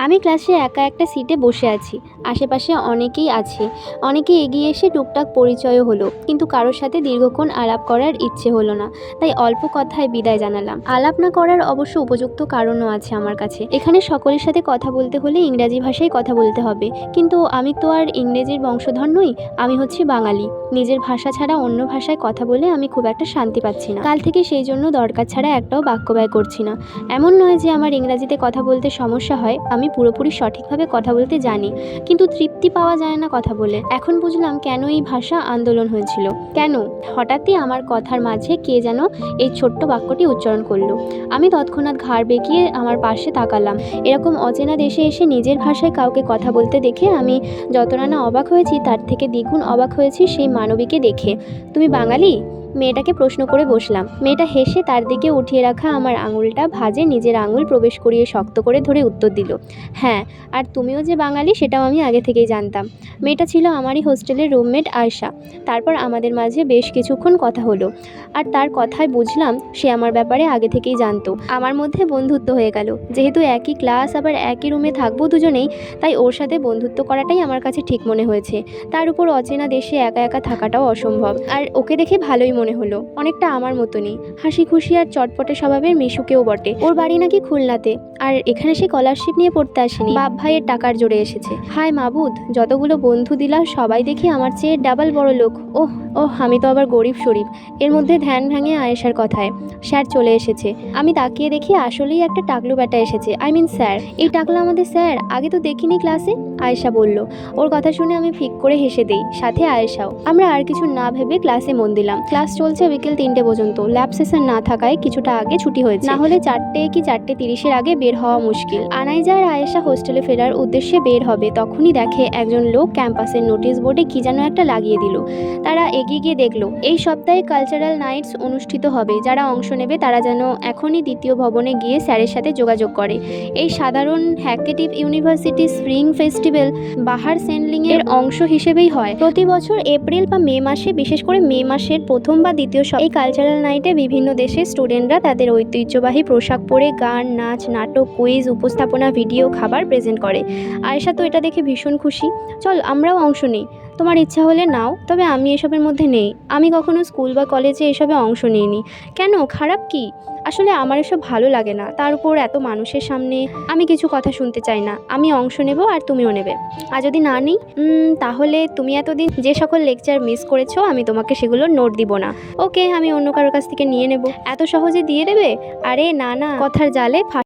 আমি ক্লাসে একা একটা সিটে বসে আছি। আশেপাশে অনেকেই আছে। অনেকে এগিয়ে এসে টুকটাক পরিচয়ও হলো, কিন্তু কারোর সাথে দীর্ঘক্ষণ আলাপ করার ইচ্ছে হলো না। তাই অল্প কথায় বিদায় জানালাম। আলাপ না করার অবশ্য উপযুক্ত কারণও আছে আমার কাছে। এখানে সকলের সাথে কথা বলতে হলে ইংরাজি ভাষায় কথা বলতে হবে, কিন্তু আমি তো আর ইংরেজির বংশধর নই। আমি হচ্ছি বাঙালি। নিজের ভাষা ছাড়া অন্য ভাষায় কথা বলে আমি খুব একটা শান্তি পাচ্ছি না। কাল থেকে সেই জন্য দরকার ছাড়া একটাও বাক্য ব্যয় করছি না। এমন নয় যে আমার ইংরাজিতে কথা বলতে সমস্যা হয়, আমি পুরোপুরি সঠিকভাবে কথা বলতে জানি, কিন্তু তৃপ্তি পাওয়া যায় না কথা বলে। এখন বুঝলাম কেন এই ভাষা আন্দোলন হয়েছিল। কেন হঠাৎই আমার কথার মাঝে কে যেন এই ছোট্ট বাক্যটি উচ্চারণ করলো। আমি তৎক্ষণাৎ ঘাড় বেঁকিয়ে আমার পাশে তাকালাম। এরকম অচেনা দেশে এসে নিজের ভাষায় কাউকে কথা বলতে দেখে আমি যতটা না অবাক হয়েছি, তার থেকে দ্বিগুণ অবাক হয়েছি সেই মানবীকে দেখে। তুমি বাঙালি? মেয়েটাকে প্রশ্ন করে বসলাম। মেয়েটা হেসে তার দিকে উঠিয়ে রাখা আমার আঙুলটা ভাঁজে নিজের আঙুল প্রবেশ করিয়ে শক্ত করে ধরে উত্তর দিল, হ্যাঁ, আর তুমিও যে বাঙালি সেটাও আমি আগে থেকেই জানতাম। মেয়েটা ছিল আমারই হোস্টেলের রুমমেট আয়েশা। তারপর আমাদের মাঝে বেশ কিছুক্ষণ কথা হলো, আর তার কথায় বুঝলাম সে আমার ব্যাপারে আগে থেকেই জানতো। আমার মধ্যে বন্ধুত্ব হয়ে গেল। যেহেতু একই ক্লাস, আবার একই রুমে থাকবো দুজনেই, তাই ওর সাথে বন্ধুত্ব করাটাই আমার কাছে ঠিক মনে হয়েছে। তার উপর অচেনা দেশে একা একা থাকাটাও অসম্ভব। আর ওকে দেখে ভালোই মনে হলো, অনেকটা আমার মতনই হাসি খুশি আর চটপটে স্বভাবের মিশুকেও বটে। ওর বাড়ি নাকি খুলনাতে, আর এখানে সে স্কলারশিপ নিয়ে পড়তে আসেনি, বাপ ভাইয়ের টাকার জোরে এসেছে। হায় মাবুদ, যতগুলো বন্ধু দিলা সবাই দেখি আমার চেয়ে ডাবল বড় লোক। ওহ ওহ, আমি তো আবার গরিব শরীফ। এর মধ্যে ধ্যান ভাঙে আয়েশার কথায়। স্যার চলে এসেছে। আমি তাকিয়ে দেখি আসলেই একটা টাকলু ব্যাটা এসেছে, আই মিন স্যার। এই টাকলা আমাদের স্যার, আগে তো দেখিনি ক্লাসে, আয়েশা বলল। ওর কথা শুনে আমি ফিক করে হেসে দেই, সাথে আয়েশাও। আমরা আর কিছু না ভেবে ক্লাসে মন দিলাম। ক্লাস চলছে বিকেল 3টে পর্যন্ত। ল্যাব সেশন না থাকায় কিছুটা আগে ছুটি হয়েছে, না হলে 4টে কি 4:30-এর আগে বের হওয়া মুশকিল। আনাইজা আর আয়েশা হোস্টেলে ফেরার উদ্দেশ্যে বের হবে, তখনই দেখে একজন লোক ক্যাম্পাসের নোটিশ বোর্ডে কি যেন একটা লাগিয়ে দিল। তারা এগিয়ে গিয়ে দেখলো এই সপ্তাহে কালচারাল নাইটস অনুষ্ঠিত হবে। যারা অংশ নেবে তারা যেন এখনই দ্বিতীয় ভবনে গিয়ে স্যারের সাথে যোগাযোগ করে। এই সাধারণ হ্যাকেটিভ ইউনিভার্সিটি স্প্রিং ফেস্টিভ্যাল বাহার সেন্ডলিং এর অংশ হিসেবেই হয় প্রতি বছর এপ্রিল বা মে মাসে। বিশেষ করে মে মাসের প্রথম বা দ্বিতীয় এই কালচারাল নাইটে বিভিন্ন দেশের স্টুডেন্টরা তাদের ঐতিহ্যবাহী পোশাক পরে গান, নাচ, নাটক, কুইজ, উপস্থাপনা, ভিডিও, খাবার প্রেজেন্ট করে। আয়েশা তো এটা দেখে ভীষণ খুশি। চল আমরাও অংশ নিই। তোমার ইচ্ছা হলে নাও, তবে আমি এসবের মধ্যে নেই। আমি কখনো স্কুল বা কলেজে এসবে অংশ নিইনি। কেন, খারাপ কি? আসলে আমার এসব ভালো লাগে না। তার উপর এত মানুষের সামনে আমি কিছু কথা শুনতে চাই না। আমি অংশ নেব আর তুমিও নেবে। আর যদি না নিই, তাহলে তুমি এতদিন যে সকল লেকচার মিস করেছো আমি তোমাকে সেগুলোর নোট দিব না। ওকে, আমি অন্য কারোর কাছ থেকে নিয়ে নেব। এত সহজে দিয়ে দেবে? আরে না না, কথার জালে